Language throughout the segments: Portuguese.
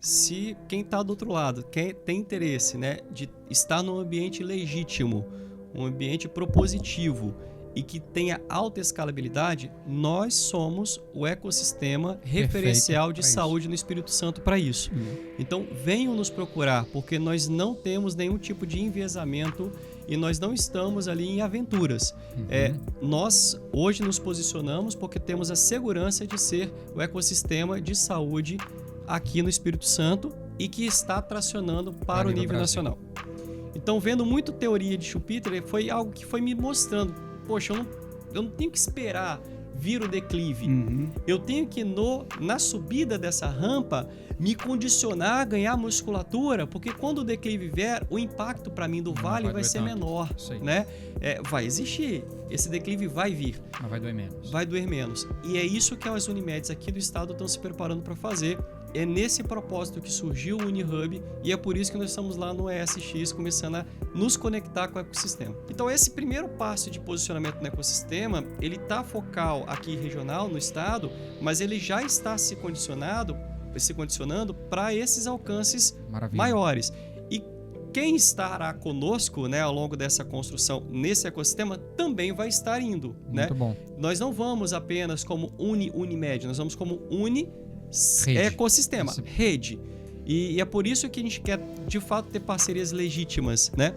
Se quem está do outro lado tem interesse, né, de estar num ambiente legítimo, um ambiente propositivo e que tenha alta escalabilidade, nós somos o ecossistema referencial de saúde no Espírito Santo para isso. Então, venham nos procurar, porque nós não temos nenhum tipo de enviesamento e nós não estamos ali em aventuras. Nós hoje nos posicionamos porque temos a segurança de ser o ecossistema de saúde aqui no Espírito Santo e que está tracionando para o nível nacional. Então, vendo muito teoria de Schumpeter, foi algo que foi me mostrando, poxa, eu não tenho que esperar vir o declive. Eu tenho que, na subida dessa rampa, me condicionar a ganhar musculatura, porque quando o declive vier, o impacto para mim do vale vai ser menor. Né? Vai existir, esse declive vai vir. Mas vai doer menos. Vai doer menos. E é isso que as Unimedes aqui do estado estão se preparando para fazer. É nesse propósito que surgiu o UniHub e é por isso que nós estamos lá no ESX começando a nos conectar com o ecossistema. Então esse primeiro passo de posicionamento no ecossistema, ele está focal aqui regional no estado, mas ele já está se condicionando para esses alcances maiores. E quem estará conosco, né, ao longo dessa construção nesse ecossistema também vai estar indo. Muito bom. Nós não vamos apenas como Unimed, nós vamos como ecossistema, rede. E é por isso que a gente quer, de fato, ter parcerias legítimas, né?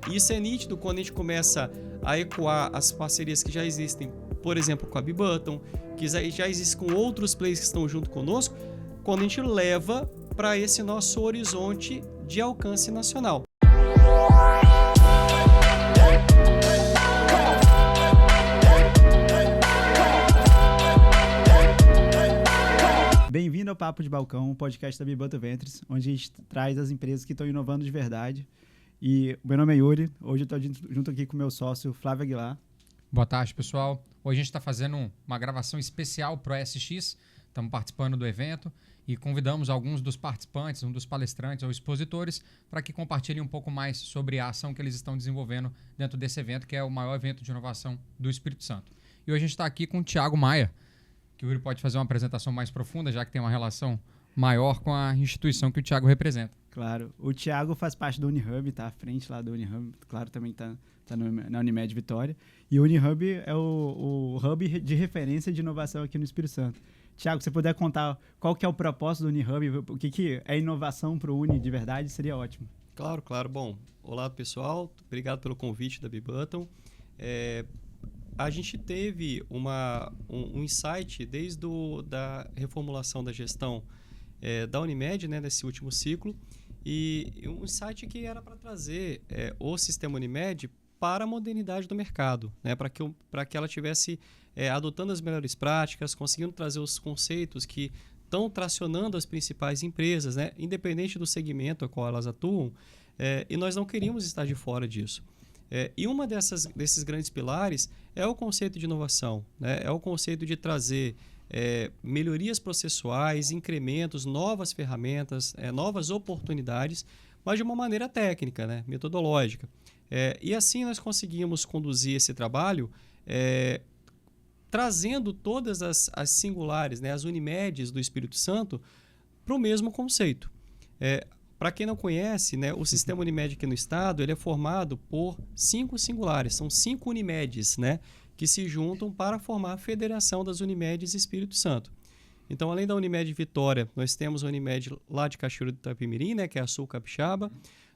Isso é nítido quando a gente começa a ecoar as parcerias que já existem, por exemplo, com a B-Button, que já existem com outros players que estão junto conosco, quando a gente leva para esse nosso horizonte de alcance nacional. Bem-vindo ao Papo de Balcão, um podcast da B-Button Ventures, onde a gente traz as empresas que estão inovando de verdade. E o meu nome é Yuri, hoje eu estou junto aqui com o meu sócio, Flávio Aguilar. Boa tarde, pessoal. Hoje a gente está fazendo uma gravação especial para o ESX, estamos participando do evento e convidamos alguns dos participantes, um dos palestrantes ou expositores, para que compartilhem um pouco mais sobre a ação que eles estão desenvolvendo dentro desse evento, que é o maior evento de inovação do Espírito Santo. E hoje a gente está aqui com o Thiago Maia, que o Yuri pode fazer uma apresentação mais profunda, já que tem uma relação maior com a instituição que o Thiago representa. Claro. O Thiago faz parte do UniHub, está à frente lá do UniHub, claro, também está na Unimed Vitória. E o UniHub é o hub de referência de inovação aqui no Espírito Santo. Thiago, se você puder contar qual que é o propósito do UniHub, o que é inovação para o Uni de verdade, seria ótimo. Claro. Bom, olá pessoal, obrigado pelo convite da B-Button. A gente teve um insight desde da reformulação da gestão da Unimed, né, nesse último ciclo, e um insight que era para trazer o sistema Unimed para a modernidade do mercado, né, para que ela tivesse adotando as melhores práticas, conseguindo trazer os conceitos que estão tracionando as principais empresas, né, independente do segmento a qual elas atuam, e nós não queríamos estar de fora disso. E uma desses grandes pilares é o conceito de inovação, né? É o conceito de trazer melhorias processuais, incrementos, novas ferramentas, novas oportunidades, mas de uma maneira técnica, né? Metodológica. E assim nós conseguimos conduzir esse trabalho trazendo todas as singulares, né? As Unimedes do Espírito Santo para o mesmo conceito. Para quem não conhece, né, o sistema Unimed aqui no estado ele é formado por 5 singulares, são 5 Unimedes, né, que se juntam para formar a Federação das Unimedes Espírito Santo. Então, além da Unimed Vitória, nós temos a Unimed lá de Cachoeiro do Itapemirim, né, que é a Sul Capixaba.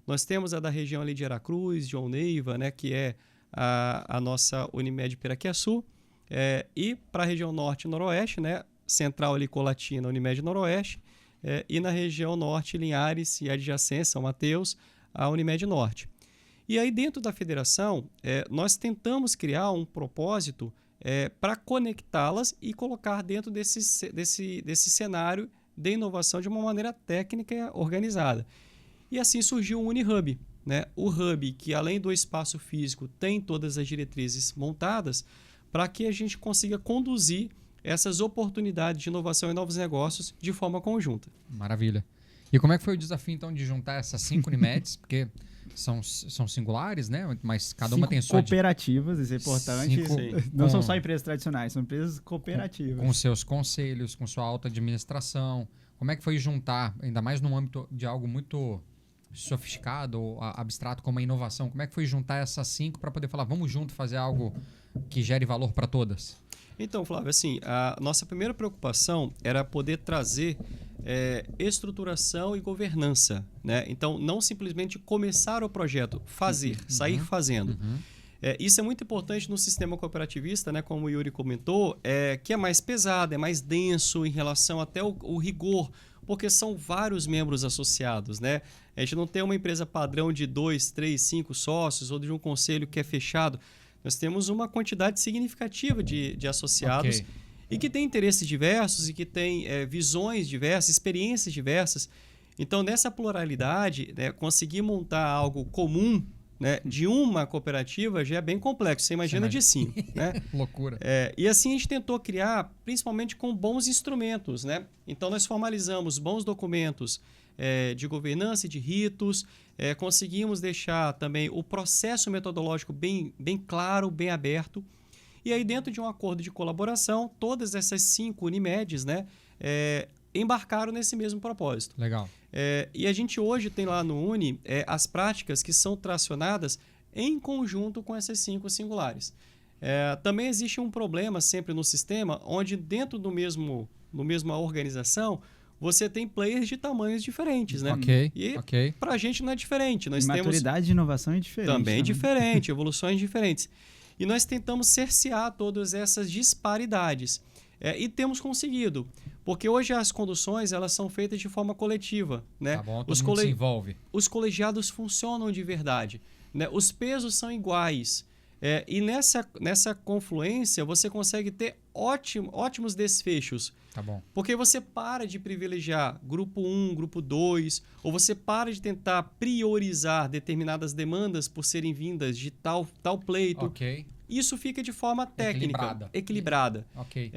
Nós temos a da região ali de Aracruz, João Neiva, né, que é a nossa Unimed Piraquiaçu. E para a região norte e noroeste, né, central ali Colatina, Unimed Noroeste. E na região norte, Linhares e adjacência, São Mateus, a Unimed Norte. E aí dentro da federação, nós tentamos criar um propósito para conectá-las e colocar dentro desse cenário de inovação de uma maneira técnica e organizada. E assim surgiu o UniHub, né? O Hub que além do espaço físico tem todas as diretrizes montadas para que a gente consiga conduzir essas oportunidades de inovação e novos negócios de forma conjunta. Maravilha. E como é que foi o desafio, então, de juntar essas 5 Unimedes? Porque são singulares, né? Mas cada uma tem sua... cooperativas, isso é importante. Não são só empresas tradicionais, são empresas cooperativas. Com seus conselhos, com sua alta administração, Como é que foi juntar, ainda mais no âmbito de algo muito sofisticado ou abstrato como a inovação, como é que foi juntar essas 5 para poder falar, vamos junto fazer algo que gere valor para todas? Então, Flávio, assim, a nossa primeira preocupação era poder trazer estruturação e governança, né? Então, não simplesmente começar o projeto, fazer, sair fazendo. Isso é muito importante no sistema cooperativista, né? Como o Yuri comentou, que é mais pesado, é mais denso em relação até o rigor, porque são vários membros associados, né? A gente não tem uma empresa padrão de 2, 3, 5 sócios ou de um conselho que é fechado. Nós temos uma quantidade significativa de associados e que tem interesses diversos e que tem visões diversas, experiências diversas. Então, nessa pluralidade, né, conseguir montar algo comum, né, de uma cooperativa já é bem complexo. Você imagina de 5. Né? Loucura. E assim a gente tentou criar, principalmente com bons instrumentos. Né? Então, nós formalizamos bons documentos de governança e de ritos, conseguimos deixar também o processo metodológico bem claro, bem aberto. E aí, dentro de um acordo de colaboração, todas essas 5 Unimedes, né, embarcaram nesse mesmo propósito. Legal. E a gente hoje tem lá no Uni as práticas que são tracionadas em conjunto com essas 5 singulares. Também existe um problema sempre no sistema, onde dentro do mesma organização, você tem players de tamanhos diferentes, né? Ok. Para a gente não é diferente. Nós temos maturidade de inovação é diferente. também diferente, evoluções diferentes. E nós tentamos cercear todas essas disparidades. E temos conseguido. Porque hoje as conduções elas são feitas de forma coletiva. Né? Tá bom, todo mundo se envolve. Os colegiados funcionam de verdade. Né? Os pesos são iguais. E nessa confluência você consegue ter ótimos desfechos. Tá bom. Porque você para de privilegiar grupo 1, grupo 2, ou você para de tentar priorizar determinadas demandas por serem vindas de tal pleito. Ok. Isso fica de forma técnica, equilibrada. Ok.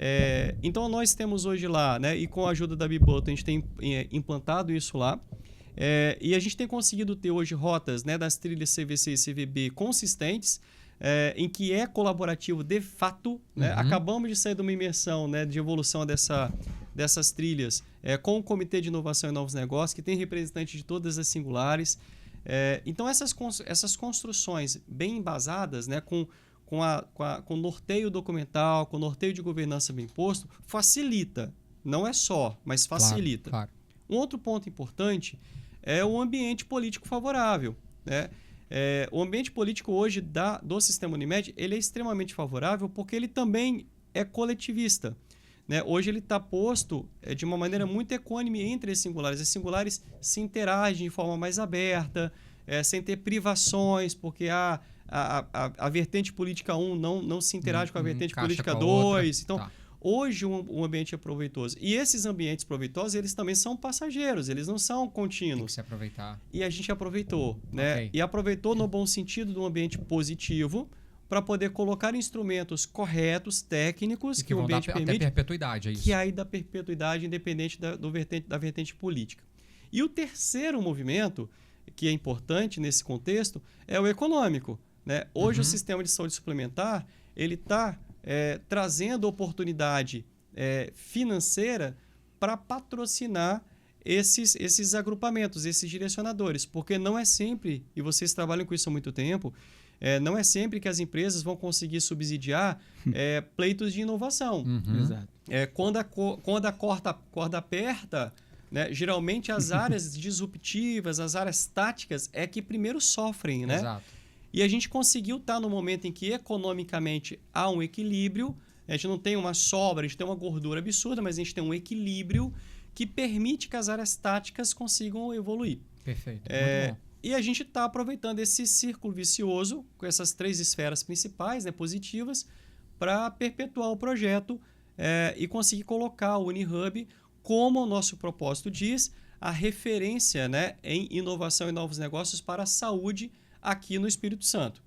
Então, nós temos hoje lá, né, e com a ajuda da Biboto, a gente tem implantado isso lá. E a gente tem conseguido ter hoje rotas, né, das trilhas CVC e CVB consistentes, em que é colaborativo de fato. Né? Acabamos de sair de uma imersão, né, de evolução dessas trilhas com o Comitê de Inovação e Novos Negócios, que tem representantes de todas as singulares. Então, essas construções bem embasadas, né, com norteio documental, com norteio de governança bem posto, facilita. Não é só, mas facilita. Claro. Um outro ponto importante é o ambiente político favorável. Né? O ambiente político hoje do sistema Unimed ele é extremamente favorável porque ele também é coletivista. Né? Hoje ele está posto de uma maneira muito equânime entre as singulares. As singulares se interagem de forma mais aberta, sem ter privações, porque a vertente política 1 não se interage com a vertente política 2. Então, hoje o ambiente é proveitoso. E esses ambientes proveitosos, eles também são passageiros, eles não são contínuos. Tem que se aproveitar. E a gente aproveitou. Né? E aproveitou no bom sentido de um ambiente positivo para poder colocar instrumentos corretos, técnicos, que o ambiente permite. Até perpetuidade, é isso. Que aí dá perpetuidade independente da vertente política. E o terceiro movimento, que é importante nesse contexto, é o econômico. Né? Hoje o sistema de saúde suplementar ele está trazendo oportunidade financeira para patrocinar esses agrupamentos, esses direcionadores, porque não é sempre, e vocês trabalham com isso há muito tempo, não é sempre que as empresas vão conseguir subsidiar pleitos de inovação. Exato. Quando a corda aperta, né, geralmente as áreas disruptivas, as áreas táticas é que primeiro sofrem. Né? Exato. E a gente conseguiu estar no momento em que economicamente há um equilíbrio, a gente não tem uma sobra, a gente tem uma gordura absurda, mas a gente tem um equilíbrio que permite que as áreas táticas consigam evoluir. Perfeito. Muito bom. E a gente está aproveitando esse círculo vicioso com essas 3 esferas principais, né, positivas, para perpetuar o projeto e conseguir colocar o UniHub, como o nosso propósito diz, a referência, né, em inovação e novos negócios para a saúde aqui no Espírito Santo.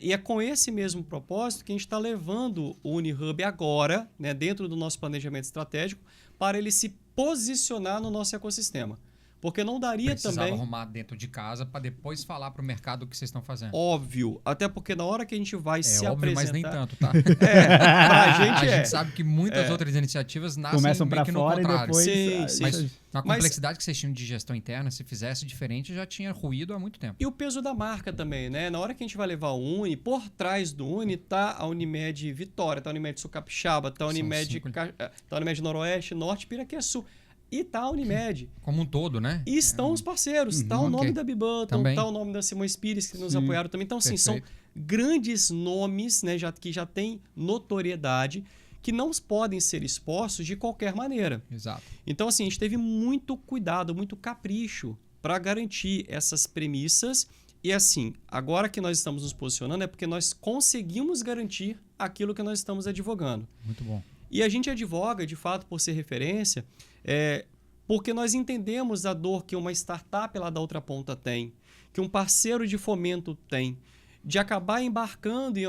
E é com esse mesmo propósito que a gente está levando o UniHub agora, né, dentro do nosso planejamento estratégico, para ele se posicionar no nosso ecossistema. Porque não daria Precisava também... arrumar dentro de casa para depois falar para o mercado o que vocês estão fazendo. Óbvio. Até porque na hora que a gente vai se óbvio, apresentar... mas nem tanto, tá? Pra gente A gente sabe que muitas outras iniciativas nascem Começam meio pra que no fora e contrário. depois... Sim. Mas a complexidade que vocês tinham de gestão interna, se fizesse diferente, já tinha ruído há muito tempo. E o peso da marca também, né? Na hora que a gente vai levar o Uni, por trás do Uni tá a Unimed Vitória, tá a Unimed Sul Capixaba, tá a Unimed, tá a Unimed Noroeste, Norte, Piraqueçu. E tá a Unimed. Como um todo, né? E estão os parceiros. Tá o nome da Bibanton, Também. tá o nome da Simões Pires, que nos apoiaram também. Então, assim, são grandes nomes, né, que já têm notoriedade, que não podem ser expostos de qualquer maneira. Exato. Então, assim, a gente teve muito cuidado, muito capricho para garantir essas premissas. E, assim, agora que nós estamos nos posicionando é porque nós conseguimos garantir aquilo que nós estamos advogando. Muito bom. E a gente advoga, de fato, por ser referência, porque nós entendemos a dor que uma startup lá da outra ponta tem, que um parceiro de fomento tem, de acabar embarcando em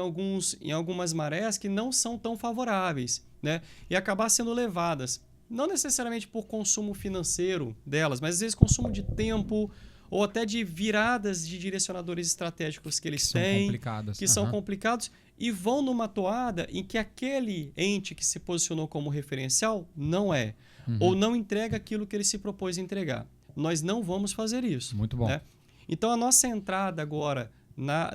algumas marés que não são tão favoráveis, né? E acabar sendo levadas, não necessariamente por consumo financeiro delas, mas às vezes consumo de tempo ou até de viradas de direcionadores estratégicos que eles têm, que são complicados, e vão numa toada em que aquele ente que se posicionou como referencial não é, ou não entrega aquilo que ele se propôs a entregar. Nós não vamos fazer isso. Muito bom. Né? Então, a nossa entrada agora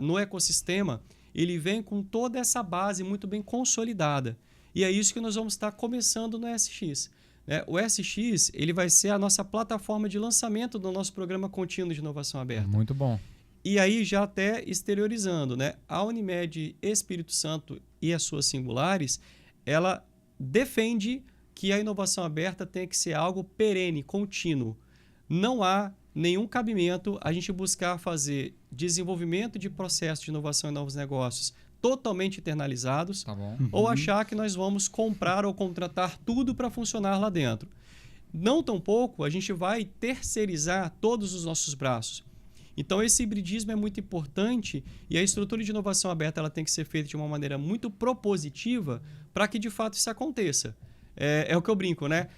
no ecossistema, ele vem com toda essa base muito bem consolidada. E é isso que nós vamos estar começando no SX. O SX ele vai ser a nossa plataforma de lançamento do nosso programa contínuo de inovação aberta. Muito bom. E aí já até exteriorizando, né? A Unimed Espírito Santo e as suas singulares, ela defende que a inovação aberta tem que ser algo perene, contínuo. Não há nenhum cabimento a gente buscar fazer desenvolvimento de processos de inovação e novos negócios totalmente internalizados, tá bom. Ou achar que nós vamos comprar ou contratar tudo para funcionar lá dentro. Não tampouco a gente vai terceirizar todos os nossos braços. Então, esse hibridismo é muito importante e a estrutura de inovação aberta ela tem que ser feita de uma maneira muito propositiva para que, de fato, isso aconteça. É o que eu brinco, né?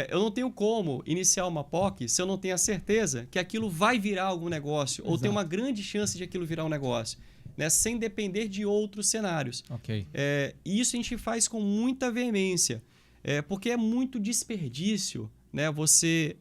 Eu não tenho como iniciar uma POC se eu não tenho a certeza que aquilo vai virar algum negócio ou tem uma grande chance de aquilo virar um negócio, né? Sem depender de outros cenários. Ok. E isso a gente faz com muita veemência, porque é muito desperdício, né? Você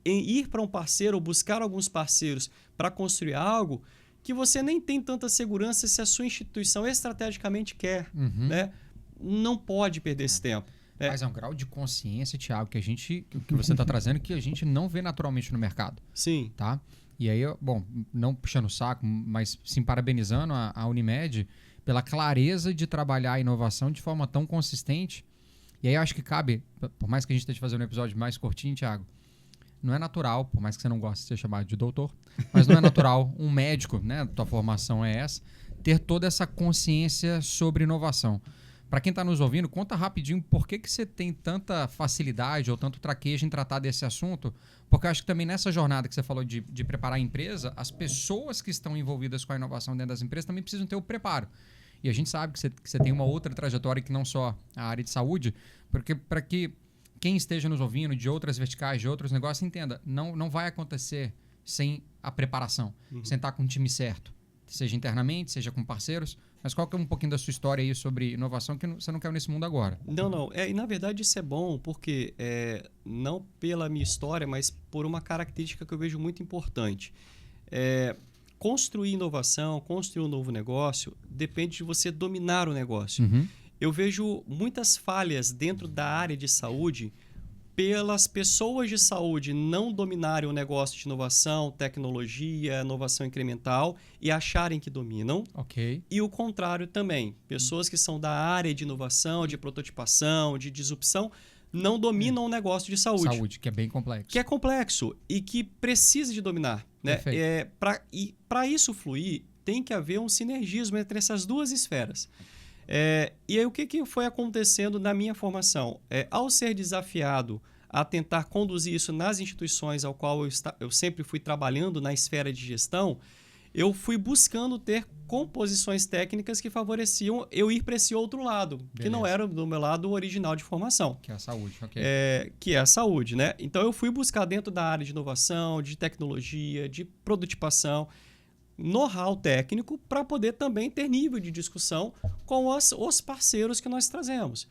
em ir para um parceiro ou buscar alguns parceiros para construir algo que você nem tem tanta segurança se a sua instituição estrategicamente quer. Né? Não pode perder esse tempo. Mas é um grau de consciência, Thiago, que você está trazendo que a gente não vê naturalmente no mercado. Sim. Tá? E aí, bom, não puxando o saco, mas sim parabenizando a Unimed pela clareza de trabalhar a inovação de forma tão consistente. E aí eu acho que cabe, por mais que a gente esteja fazendo um episódio mais curtinho, Thiago, não é natural, por mais que você não goste de ser chamado de doutor, mas não é natural um médico, né, tua formação é essa, ter toda essa consciência sobre inovação. Para quem está nos ouvindo, conta rapidinho por que você tem tanta facilidade ou tanto traquejo em tratar desse assunto, porque eu acho que também nessa jornada que você falou de preparar a empresa, as pessoas que estão envolvidas com a inovação dentro das empresas também precisam ter o preparo. E a gente sabe que você tem uma outra trajetória que não só a área de saúde, porque para que quem esteja nos ouvindo de outras verticais, de outros negócios, entenda, não vai acontecer sem a preparação, sem estar com o time certo, seja internamente, seja com parceiros. Mas qual que é um pouquinho da sua história aí sobre inovação que você não quer nesse mundo agora? Não. E na verdade isso é bom porque, não pela minha história, mas por uma característica que eu vejo muito importante. Construir inovação, construir um novo negócio, depende de você dominar o negócio. Eu vejo muitas falhas dentro da área de saúde pelas pessoas de saúde não dominarem o negócio de inovação, tecnologia, inovação incremental e acharem que dominam. Ok. E o contrário também. Pessoas que são da área de inovação, de prototipação, de disrupção, não dominam o negócio de saúde. Saúde, que é bem complexo. Que é complexo e que precisa de dominar. Né? Para isso fluir, tem que haver um sinergismo entre essas duas esferas. E aí o que foi acontecendo na minha formação? Ao ser desafiado a tentar conduzir isso nas instituições ao qual eu sempre fui trabalhando na esfera de gestão, eu fui buscando ter composições técnicas que favoreciam eu ir para esse outro lado, que não era do meu lado original de formação. Que é a saúde, ok. Que é a saúde, né? Então eu fui buscar dentro da área de inovação, de tecnologia, de prototipação, know-how técnico para poder também ter nível de discussão com os parceiros que nós trazemos.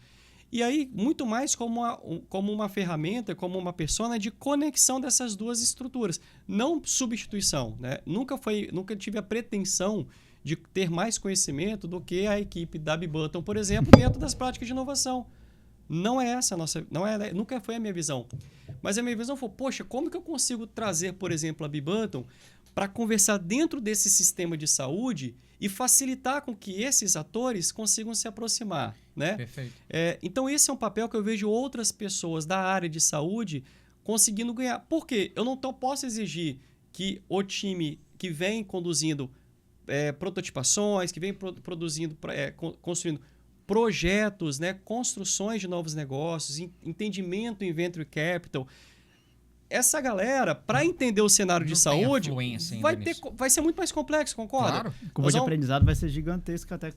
E aí, muito mais como uma ferramenta, como uma persona de conexão dessas duas estruturas, não substituição, né? Nunca tive a pretensão de ter mais conhecimento do que a equipe da B-Button, por exemplo, dentro das práticas de inovação. Não é essa a nossa, nunca foi a minha visão. Mas a minha visão foi, poxa, como que eu consigo trazer, por exemplo, a B-Button para conversar dentro desse sistema de saúde e facilitar com que esses atores consigam se aproximar, né? Perfeito. Então, esse é um papel que eu vejo outras pessoas da área de saúde conseguindo ganhar. Por quê? Eu não posso exigir que o time que vem conduzindo prototipações, que vem construindo projetos, né? Construções de novos negócios, entendimento em venture capital. Essa galera, para entender o cenário de saúde, vai ser muito mais complexo, concorda? Claro. A curva de aprendizado vai ser gigantesca até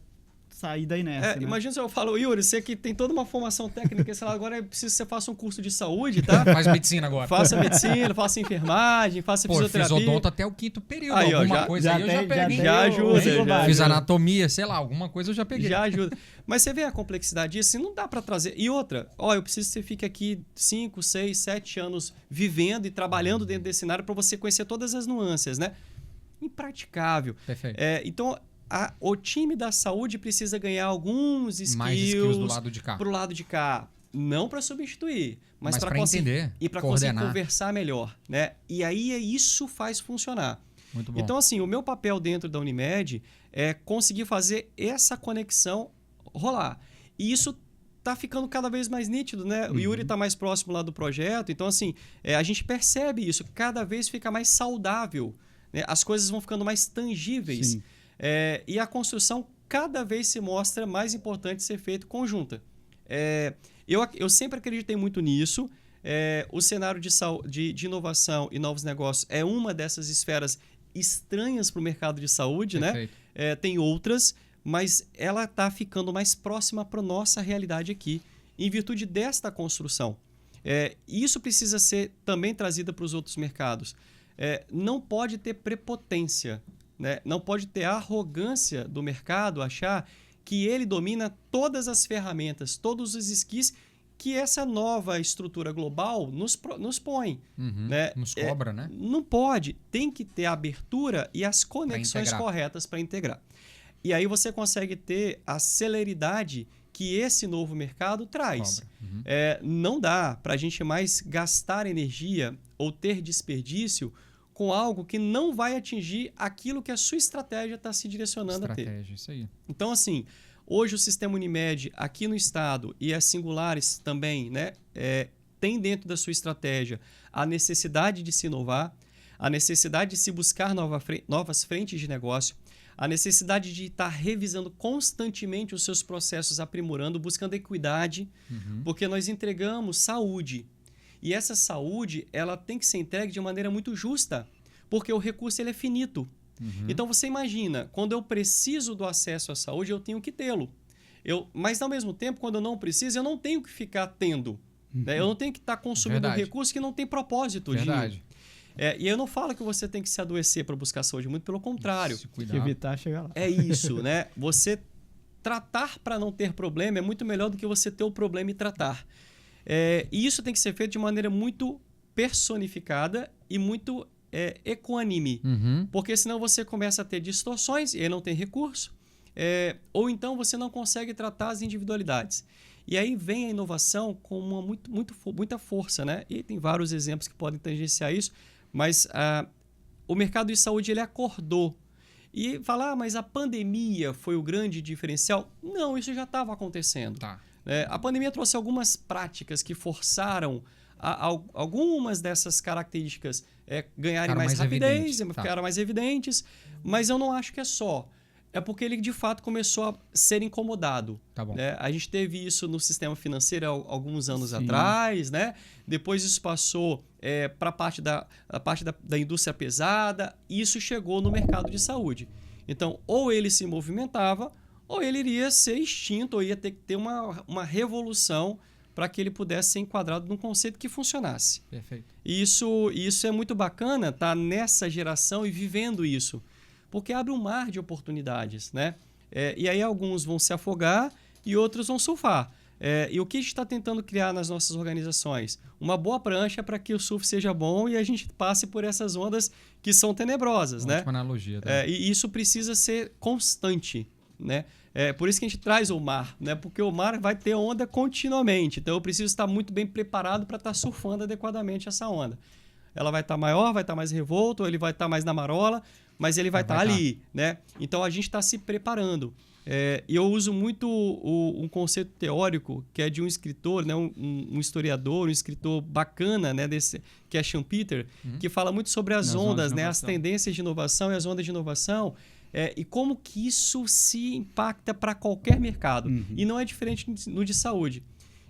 sair da inércia. Né? Imagina se eu falo, Yuri, você que tem toda uma formação técnica, sei lá, agora é preciso que você faça um curso de saúde, tá? Faz medicina agora. Faça medicina, faça enfermagem, faça fisioterapia. Fiz odonto até o 5º período. Aí, alguma coisa aí eu já peguei. Já ajuda. Fiz anatomia, sei lá, alguma coisa eu já peguei. Já ajuda. Mas você vê a complexidade disso, não dá para trazer. E outra, eu preciso que você fique aqui 5, 6, 7 anos vivendo e trabalhando dentro desse cenário para você conhecer todas as nuances, né? Impraticável. Perfeito. Então, o time da saúde precisa ganhar alguns mais skills do lado de cá. Pro lado de cá. Não para substituir, mas para entender e para conseguir conversar melhor, né? E aí isso faz funcionar. Muito bom. Então, assim, o meu papel dentro da Unimed é conseguir fazer essa conexão rolar. E isso tá ficando cada vez mais nítido, né? O Yuri tá mais próximo lá do projeto, então, assim, a gente percebe isso, cada vez fica mais saudável, né? As coisas vão ficando mais tangíveis. Sim. E a construção cada vez se mostra mais importante ser feita conjunta. Eu sempre acreditei muito nisso. O cenário de inovação e novos negócios é uma dessas esferas estranhas para o mercado de saúde, né? Tem outras, mas ela está ficando mais próxima para a nossa realidade aqui, em virtude desta construção. Isso precisa ser também trazido para os outros mercados. Não pode ter prepotência, né? Não pode ter arrogância do mercado achar que ele domina todas as ferramentas, todos os skills que essa nova estrutura global nos põe. Né? Nos cobra, né? Não pode. Tem que ter abertura e as conexões corretas para integrar. E aí você consegue ter a celeridade que esse novo mercado traz. Não dá para a gente mais gastar energia ou ter desperdício com algo que não vai atingir aquilo que a sua estratégia está se direcionando a ter. Isso aí. Então, assim, hoje o sistema Unimed aqui no estado e as singulares também, né, tem dentro da sua estratégia a necessidade de se inovar, a necessidade de se buscar novas frentes de negócio, a necessidade de estar revisando constantemente os seus processos, aprimorando, buscando equidade, porque nós entregamos saúde. E essa saúde, ela tem que ser entregue de maneira muito justa, porque o recurso ele é finito. Então, você imagina, quando eu preciso do acesso à saúde, eu tenho que tê-lo. Mas, ao mesmo tempo, quando eu não preciso, eu não tenho que ficar tendo. Né? Eu não tenho que estar consumindo um recurso que não tem propósito. E eu não falo que você tem que se adoecer para buscar saúde, muito pelo contrário. Evitar chegar lá. É isso, né? Você tratar para não ter problema é muito melhor do que você ter o problema e tratar. E isso tem que ser feito de maneira muito personificada e muito equânime. Porque senão você começa a ter distorções e aí não tem recurso. Ou então você não consegue tratar as individualidades. E aí vem a inovação com muita força, né? E tem vários exemplos que podem tangenciar isso. Mas o mercado de saúde ele acordou. E falar, mas a pandemia foi o grande diferencial? Não, isso já estava acontecendo. A pandemia trouxe algumas práticas que forçaram algumas dessas características ganharem mais rapidez, ficaram mais evidentes, mas eu não acho que é só. É porque ele, de fato, começou a ser incomodado. Tá bom. Né? A gente teve isso no sistema financeiro há alguns anos Sim. atrás, né? Depois isso passou para a parte da indústria pesada, e isso chegou no mercado de saúde. Então, ou ele se movimentava, ou ele iria ser extinto, ou ia ter que ter uma revolução para que ele pudesse ser enquadrado num conceito que funcionasse. Perfeito. E isso é muito bacana, estar nessa geração e vivendo isso. Porque abre um mar de oportunidades, né? E aí alguns vão se afogar e outros vão surfar. E o que a gente está tentando criar nas nossas organizações? Uma boa prancha para que o surf seja bom e a gente passe por essas ondas que são tenebrosas, né? Ótima analogia. Tá? E isso precisa ser constante, né? Por isso que a gente traz o mar, né? Porque o mar vai ter onda continuamente. Então eu preciso estar muito bem preparado para estar surfando adequadamente essa onda. Ela vai estar maior, vai estar mais revolto, ou ele vai estar mais na marola, mas ele vai estar ali, né? Então a gente está se preparando. E eu uso muito um conceito teórico que é de um escritor, né? um historiador, um escritor bacana, né? Que é Schumpeter, que fala muito sobre as ondas, né? As tendências de inovação e as ondas de inovação. E como que isso se impacta para qualquer mercado. E não é diferente no de saúde.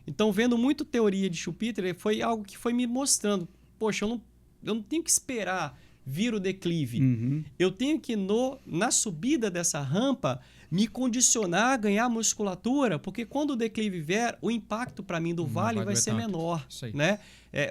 Então, vendo muito teoria de Schumpeter, foi algo que foi me mostrando. Poxa, eu não tenho que esperar vir o declive. Eu tenho que, na subida dessa rampa, me condicionar a ganhar musculatura, porque quando o declive vier, o impacto para mim do vale vai ser menor. Né?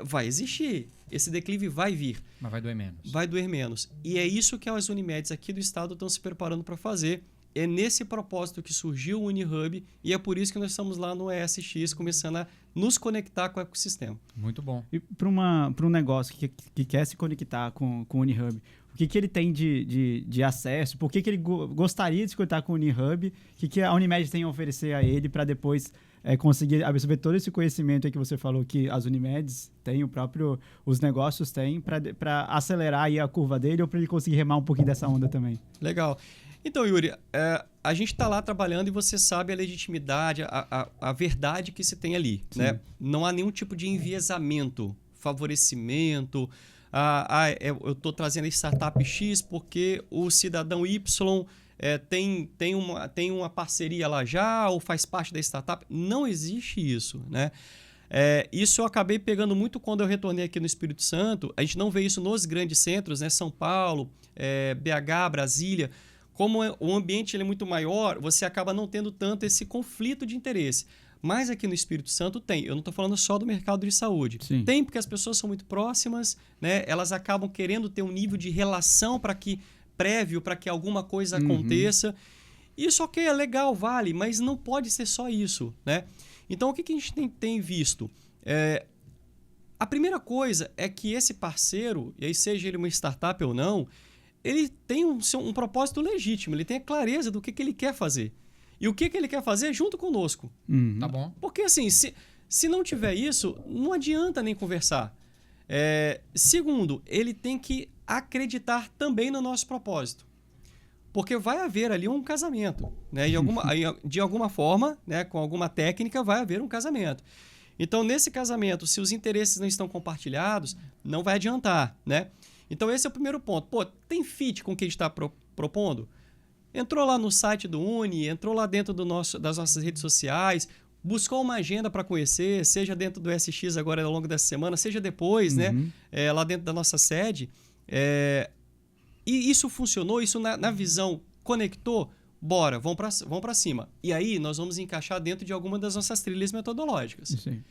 Vai existir. Esse declive vai vir. Mas vai doer menos. Vai doer menos. E é isso que as Unimedes aqui do estado estão se preparando para fazer. É nesse propósito que surgiu o UniHub e é por isso que nós estamos lá no ESX começando a nos conectar com o ecossistema. Muito bom. E para um negócio que quer se conectar com o UniHub, o que ele tem de acesso? Por que ele gostaria de se conectar com o UniHub? O que a Unimed tem a oferecer a ele para depois conseguir absorver todo esse conhecimento aí que você falou que as Unimeds têm, os negócios têm, para acelerar aí a curva dele ou para ele conseguir remar um pouquinho dessa onda também? Legal. Então, Yuri, a gente está lá trabalhando e você sabe a legitimidade, a verdade que se tem ali. Né? Não há nenhum tipo de enviesamento, favorecimento. Eu estou trazendo a startup X porque o cidadão Y tem uma parceria lá já ou faz parte da startup. Não existe isso. Né? Isso eu acabei pegando muito quando eu retornei aqui no Espírito Santo. A gente não vê isso nos grandes centros, né? São Paulo, BH, Brasília. Como o ambiente ele é muito maior, você acaba não tendo tanto esse conflito de interesse. Mas aqui no Espírito Santo tem. Eu não estou falando só do mercado de saúde. Sim. Tem porque as pessoas são muito próximas, né? Elas acabam querendo ter um nível de relação prévio para que alguma coisa aconteça. Isso ok, é legal, vale, mas não pode ser só isso. Né? Então o que a gente tem visto? A primeira coisa é que esse parceiro, e aí seja ele uma startup ou não, ele tem um propósito legítimo, ele tem a clareza do que ele quer fazer. E o que ele quer fazer junto conosco. Tá bom. Porque assim, se não tiver isso, não adianta nem conversar. Segundo, ele tem que acreditar também no nosso propósito. Porque vai haver ali um casamento. Né? De alguma forma, né? Com alguma técnica, vai haver um casamento. Então, nesse casamento, se os interesses não estão compartilhados, não vai adiantar. Né? Então, esse é o primeiro ponto. Pô, tem fit com o que a gente está propondo? Entrou lá no site do Uni, entrou lá dentro das nossas redes sociais, buscou uma agenda para conhecer, seja dentro do SX agora ao longo dessa semana, seja depois, né? Lá dentro da nossa sede. E isso funcionou, isso na visão conectou, bora, vamos para cima. E aí nós vamos encaixar dentro de alguma das nossas trilhas metodológicas. Sim.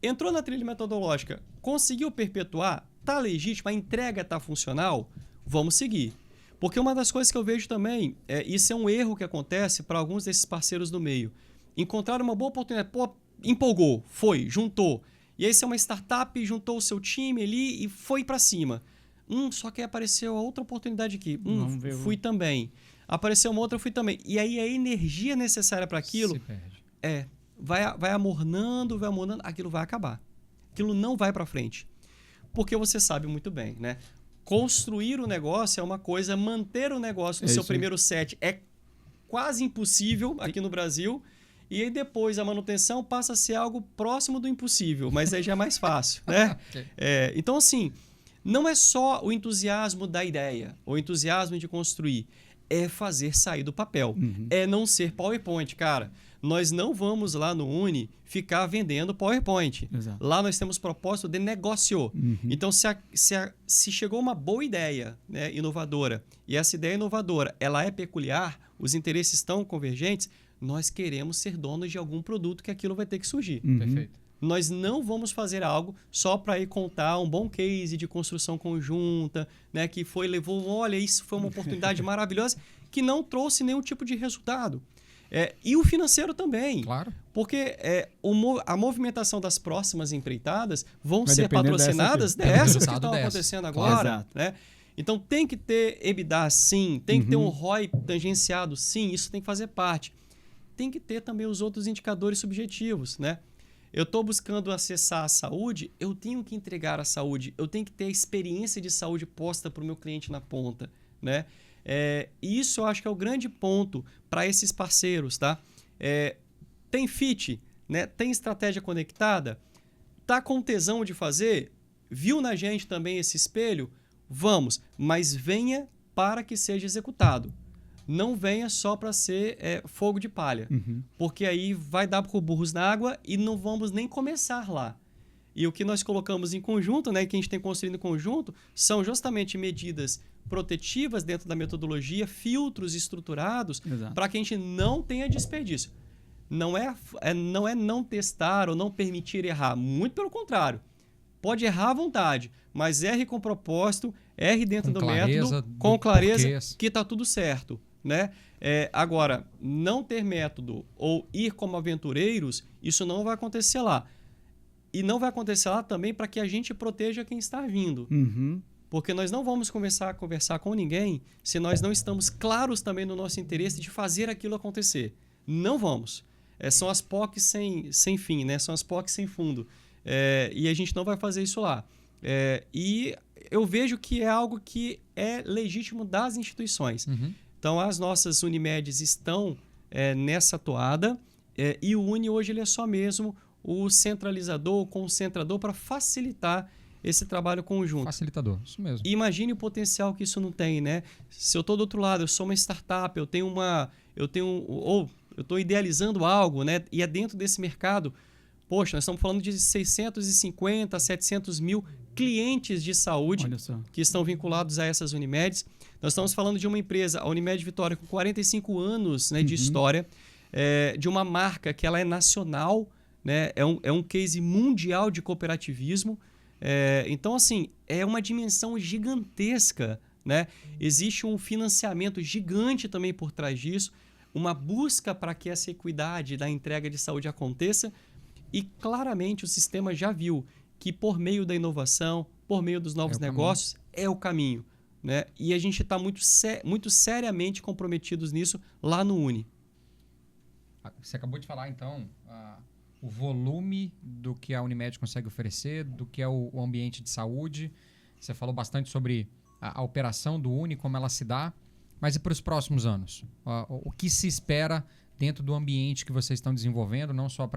Entrou na trilha metodológica, conseguiu perpetuar, tá legítimo, a entrega tá funcional, vamos seguir. Porque uma das coisas que eu vejo também, isso é um erro que acontece para alguns desses parceiros do meio. Encontraram uma boa oportunidade, empolgou, foi, juntou. E aí você é uma startup, juntou o seu time ali e foi para cima. Só que aí apareceu outra oportunidade aqui. Fui também. Apareceu uma outra, fui também. E aí a energia necessária para aquilo se perde. Vai amornando, aquilo vai acabar. Aquilo não vai para frente. Porque você sabe muito bem, né? Construir o negócio é uma coisa, manter o negócio no seu primeiro set é quase impossível aqui no Brasil. E aí depois a manutenção passa a ser algo próximo do impossível, mas aí já é mais fácil, né? Então, assim, não é só o entusiasmo da ideia, o entusiasmo de construir. é fazer sair do papel. É não ser PowerPoint, cara. Nós não vamos lá no Uni ficar vendendo PowerPoint. Exato. Lá nós temos propósito de negócio. Então, se chegou uma boa ideia, né, inovadora, e essa ideia inovadora ela é peculiar, os interesses estão convergentes, nós queremos ser donos de algum produto que aquilo vai ter que surgir. Perfeito. Nós não vamos fazer algo só para ir contar um bom case de construção conjunta, né, que olha, isso foi uma oportunidade maravilhosa, que não trouxe nenhum tipo de resultado. E o financeiro também. Claro. Porque a movimentação das próximas empreitadas vão Vai ser depender patrocinadas dessas dessas que resultado estão dessas. acontecendo Claro. agora. Exato. Né? Então tem que ter EBITDA sim, tem que ter um ROI tangenciado sim, isso tem que fazer parte. Tem que ter também os outros indicadores subjetivos. Né? Eu estou buscando acessar a saúde, eu tenho que entregar a saúde, eu tenho que ter a experiência de saúde posta para o meu cliente na ponta. Né? Isso eu acho que é o grande ponto para esses parceiros. Tá? Tem fit, né? Tem estratégia conectada, tá com tesão de fazer, viu na gente também esse espelho? Vamos, mas venha para que seja executado. Não venha só para ser fogo de palha, porque aí vai dar por burros na água e não vamos nem começar lá. E o que nós colocamos em conjunto, né, que a gente tem construído em conjunto, são justamente medidas protetivas dentro da metodologia, filtros estruturados para que a gente não tenha desperdício. Não é não testar ou não permitir errar, muito pelo contrário. Pode errar à vontade, mas erre com propósito, erre dentro do método, com clareza, que está tudo certo. Né? Agora, não ter método ou ir como aventureiros, isso não vai acontecer lá. E não vai acontecer lá também para que a gente proteja quem está vindo. Porque nós não vamos conversar com ninguém se nós não estamos claros também no nosso interesse de fazer aquilo acontecer. Não vamos. São as POCs sem fim, né? São as POCs sem fundo. E a gente não vai fazer isso lá. E eu vejo que é algo que é legítimo das instituições. Então, as nossas Unimedes estão nessa toada e o Uni hoje ele é só mesmo o centralizador, o concentrador para facilitar esse trabalho conjunto. Facilitador, isso mesmo. E imagine o potencial que isso não tem, né? Se eu estou do outro lado, eu sou uma startup, eu estou idealizando algo, né? E é dentro desse mercado. Poxa, nós estamos falando de 650, 700 mil clientes de saúde que estão vinculados a essas Unimedes. Nós estamos falando de uma empresa, a Unimed Vitória, com 45 anos, né, de história, de uma marca que ela é nacional, né? É um case mundial de cooperativismo. Então, assim, é uma dimensão gigantesca. Né? Existe um financiamento gigante também por trás disso, uma busca para que essa equidade da entrega de saúde aconteça. E claramente o sistema já viu que por meio da inovação, por meio dos novos negócios, é o caminho. Né? E a gente está muito seriamente comprometidos nisso lá no Uni. Você acabou de falar, então, o volume do que a Unimed consegue oferecer, do que é o ambiente de saúde. Você falou bastante sobre a operação do Uni, como ela se dá. Mas e para os próximos anos? O que se espera dentro do ambiente que vocês estão desenvolvendo, não só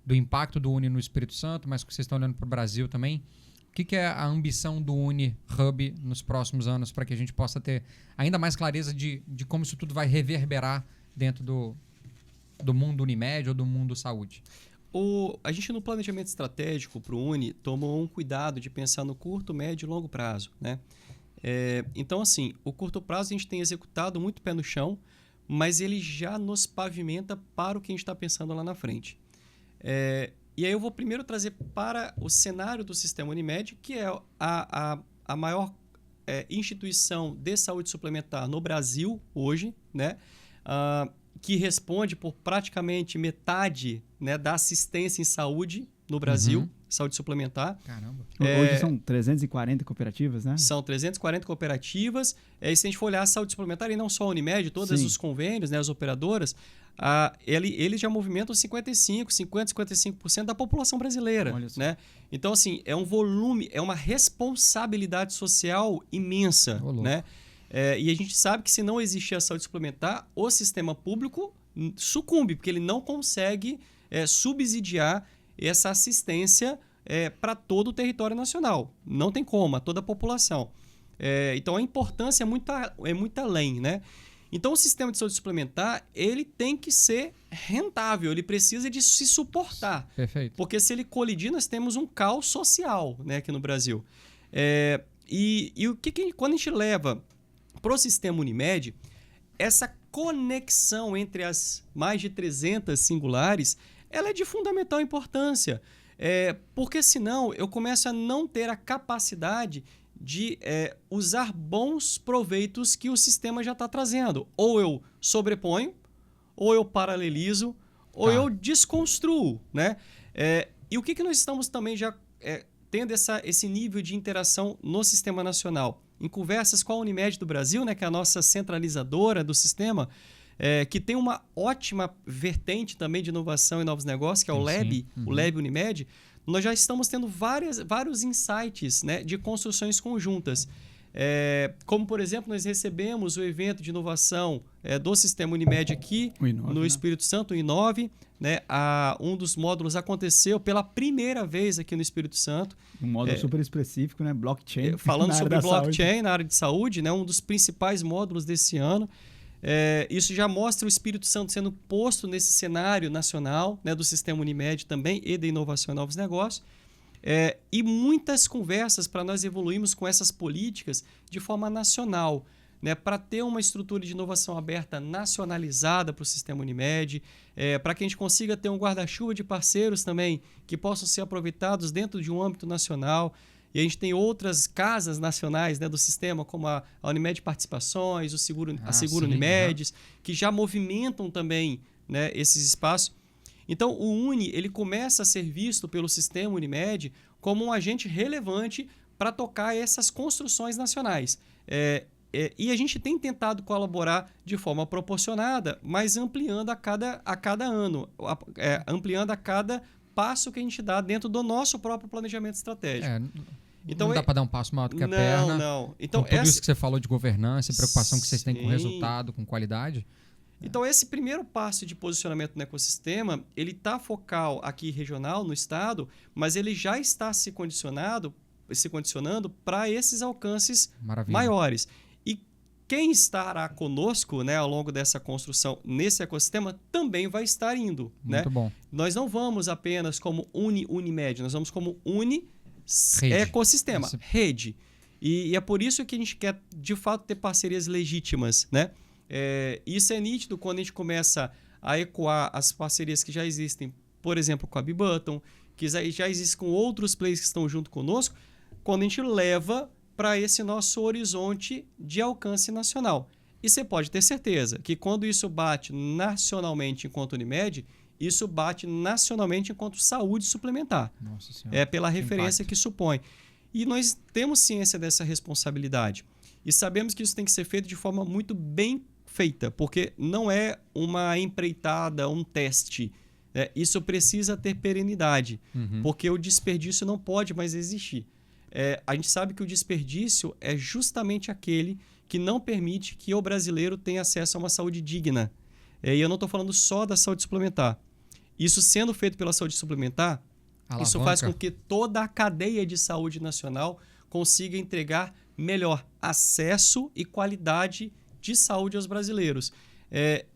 do impacto do Uni no Espírito Santo, mas que vocês estão olhando para o Brasil também? O que é a ambição do Uni Hub nos próximos anos para que a gente possa ter ainda mais clareza de como isso tudo vai reverberar dentro do mundo Unimed ou do mundo saúde? A gente, no planejamento estratégico para o Uni, tomou um cuidado de pensar no curto, médio e longo prazo. Né? Então, assim, o curto prazo a gente tem executado muito pé no chão, mas ele já nos pavimenta para o que a gente está pensando lá na frente. E aí eu vou primeiro trazer para o cenário do Sistema Unimed, que é a maior instituição de saúde suplementar no Brasil hoje, né? Que responde por praticamente metade, né, da assistência em saúde no Brasil, saúde suplementar. Caramba. Hoje são 340 cooperativas, né? São 340 cooperativas. E se a gente for olhar a saúde suplementar, e não só a Unimed, todos os convênios, né, as operadoras, eles já movimentam 55% da população brasileira. Né? Então, assim, é um volume, é uma responsabilidade social imensa. Né? E a gente sabe que se não existir a saúde suplementar, o sistema público sucumbe, porque ele não consegue subsidiar essa assistência para todo o território nacional. Não tem como, a toda a população. Então, a importância é muito além. Né? Então, o sistema de saúde suplementar, ele tem que ser rentável, ele precisa de se suportar. Perfeito. Porque se ele colidir, nós temos um caos social, né, aqui no Brasil. E o que quando a gente leva para o sistema Unimed, essa conexão entre as mais de 300 singulares, ela é de fundamental importância. Porque senão eu começo a não ter a capacidade de usar bons proveitos que o sistema já está trazendo. Ou eu sobreponho, ou eu paralelizo, ou eu desconstruo. Né? E o que nós estamos também já tendo esse nível de interação no sistema nacional? Em conversas com a Unimed do Brasil, né, que é a nossa centralizadora do sistema, que tem uma ótima vertente também de inovação e novos negócios, que é o LEB, o LEB Unimed, nós já estamos tendo vários insights, né, de construções conjuntas. Como, por exemplo, nós recebemos o evento de inovação do Sistema Unimed aqui, no Espírito Santo, o Inove. Né? Um dos módulos aconteceu pela primeira vez aqui no Espírito Santo. Um módulo super específico, né? Blockchain. Falando sobre blockchain na área de saúde, né? Um dos principais módulos desse ano. Isso já mostra o Espírito Santo sendo posto nesse cenário nacional, né, do Sistema Unimed também e da inovação e novos negócios. E muitas conversas para nós evoluirmos com essas políticas de forma nacional, né, para ter uma estrutura de inovação aberta nacionalizada para o Sistema Unimed, para que a gente consiga ter um guarda-chuva de parceiros também que possam ser aproveitados dentro de um âmbito nacional. E a gente tem outras casas nacionais, né, do sistema, como a Unimed Participações, a Seguro Unimed, que já movimentam também, né, esses espaços. Então, o UNI ele começa a ser visto pelo sistema Unimed como um agente relevante para tocar essas construções nacionais. E a gente tem tentado colaborar de forma proporcionada, mas ampliando a cada ano, ampliando a cada passo que a gente dá dentro do nosso próprio planejamento estratégico. Então, não dá para dar um passo maior do que a perna. Não. Então, com tudo isso que você falou de governança e preocupação que vocês têm com resultado, com qualidade. Então, esse primeiro passo de posicionamento no ecossistema, ele está focal aqui regional, no estado, mas ele já está se condicionando para esses alcances maiores. E quem estará conosco, né, ao longo dessa construção nesse ecossistema também vai estar indo. Muito bom. Nós não vamos apenas como Unimed, nós vamos como ecossistema, rede. E é por isso que a gente quer, de fato, ter parcerias legítimas, né? Isso é nítido quando a gente começa a ecoar as parcerias que já existem, por exemplo, com a B-Button, que já existem com outros players que estão junto conosco, quando a gente leva para esse nosso horizonte de alcance nacional. E você pode ter certeza que quando isso bate nacionalmente enquanto Unimed, isso bate nacionalmente enquanto saúde suplementar. Nossa Senhora, pela referência que supõe. E nós temos ciência dessa responsabilidade. E sabemos que isso tem que ser feito de forma muito bem feita, porque não é uma empreitada, um teste. Isso precisa ter perenidade, porque o desperdício não pode mais existir. A gente sabe que o desperdício é justamente aquele que não permite que o brasileiro tenha acesso a uma saúde digna. E eu não estou falando só da saúde suplementar. Isso sendo feito pela saúde suplementar, isso faz com que toda a cadeia de saúde nacional consiga entregar melhor acesso e qualidade de saúde aos brasileiros.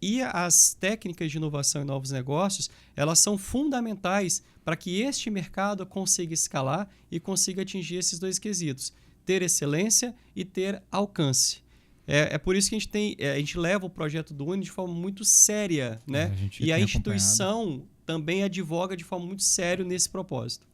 E as técnicas de inovação e novos negócios, elas são fundamentais para que este mercado consiga escalar e consiga atingir esses dois quesitos: ter excelência e ter alcance. Por isso que a gente leva o projeto do UNI de forma muito séria, né? E a instituição também advoga de forma muito séria nesse propósito.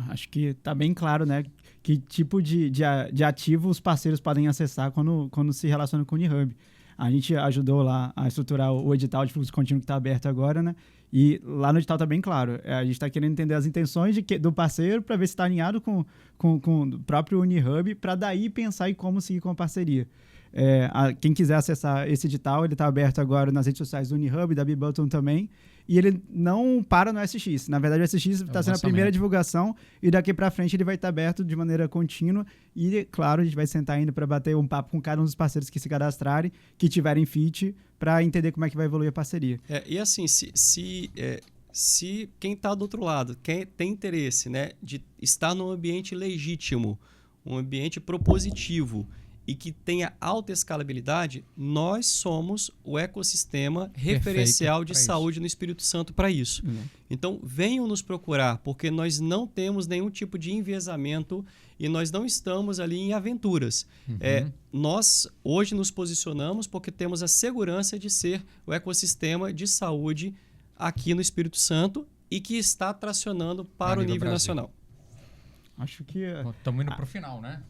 Acho que está bem claro, né? Que tipo de ativo os parceiros podem acessar quando se relacionam com o Unihub. A gente ajudou lá a estruturar o edital de fluxo contínuo que está aberto agora, né? E lá no edital está bem claro. A gente está querendo entender as intenções do parceiro para ver se está alinhado com o próprio Unihub, para daí pensar em como seguir com a parceria. Quem quiser acessar esse edital, ele está aberto agora nas redes sociais do Unihub, da B-Button também. E ele não para no SX. Na verdade, o SX está sendo a primeira divulgação e daqui para frente ele vai estar aberto de maneira contínua. E, claro, a gente vai sentar ainda para bater um papo com cada um dos parceiros que se cadastrarem, que tiverem fit, para entender como é que vai evoluir a parceria. E assim, se quem está do outro lado, quem tem interesse, né, de estar num ambiente legítimo, um ambiente propositivo, e que tenha alta escalabilidade, nós somos o ecossistema referencial de saúde no Espírito Santo para isso. Então, venham nos procurar, porque nós não temos nenhum tipo de enviesamento e nós não estamos ali em aventuras. Nós hoje nos posicionamos porque temos a segurança de ser o ecossistema de saúde aqui no Espírito Santo e que está tracionando para o nível nacional. Acho que... Estamos indo para o final, né?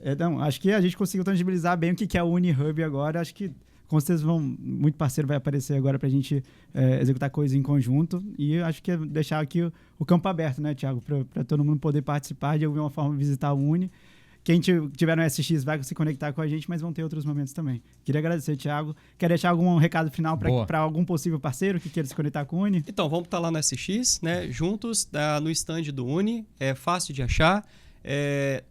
Acho que a gente conseguiu tangibilizar bem o que é o UniHub agora. Acho que com certeza muito parceiro vai aparecer agora para a gente executar coisas em conjunto. E acho que é deixar aqui o campo aberto, né, Thiago? Para todo mundo poder participar de alguma forma, visitar o Uni. Quem tiver no SX vai se conectar com a gente, mas vão ter outros momentos também. Queria agradecer, Thiago. Quer deixar algum recado final para algum possível parceiro que queira se conectar com o Uni? Então, vamos estar lá no SX, né, juntos, no stand do Uni. É fácil de achar.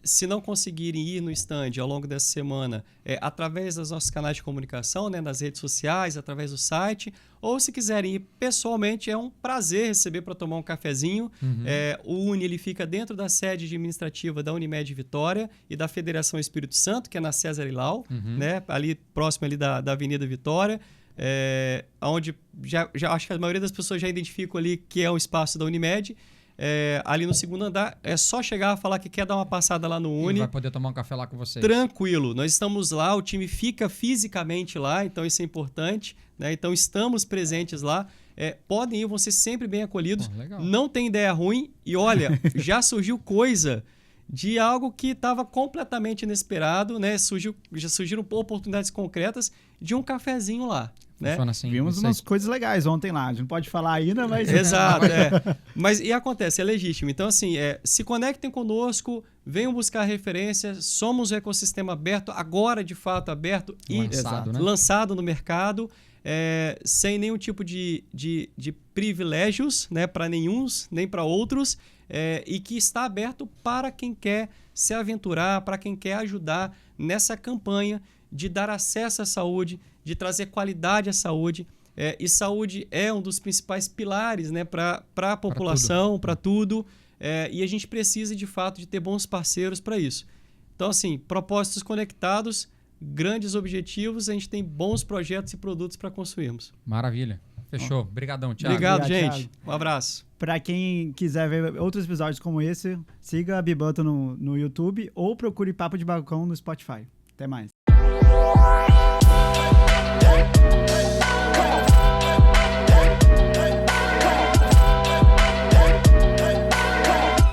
Se não conseguirem ir no stand ao longo dessa semana, através dos nossos canais de comunicação, né, nas redes sociais, através do site, ou se quiserem ir pessoalmente, é um prazer receber para tomar um cafezinho. O Uni ele fica dentro da sede administrativa da Unimed Vitória e da Federação Espírito Santo, que é na César Ilau, né, ali próximo ali da Avenida Vitória, onde já acho que a maioria das pessoas já identificam ali que é o espaço da Unimed. Ali no segundo andar, é só chegar a falar que quer dar uma passada lá no Uni. E vai poder tomar um café lá com vocês. Tranquilo, nós estamos lá, o time fica fisicamente lá, então isso é importante, né? Então estamos presentes lá. Podem ir, vão ser sempre bem acolhidos. Não tem ideia ruim. E olha, já surgiu coisa de algo que estava completamente inesperado, né? Já surgiram oportunidades concretas de um cafezinho lá. Né? Assim, vimos umas coisas legais ontem lá. A gente não pode falar ainda, mas... Exato, Mas e acontece, é legítimo. Então, assim, se conectem conosco, venham buscar referências. Somos um ecossistema aberto, agora de fato aberto lançado no mercado, sem nenhum tipo de privilégios, né, para nenhuns, nem para outros, e que está aberto para quem quer se aventurar, para quem quer ajudar nessa campanha de dar acesso à saúde, de trazer qualidade à saúde. E saúde é um dos principais pilares, né, para a população, para tudo. E a gente precisa, de fato, de ter bons parceiros para isso. Então, assim, propósitos conectados, grandes objetivos, a gente tem bons projetos e produtos para construirmos. Maravilha. Fechou. Obrigadão, Thiago. Obrigado, gente. Thiago. Um abraço. Para quem quiser ver outros episódios como esse, siga a Bibanto no YouTube ou procure Papo de Balcão no Spotify. Até mais.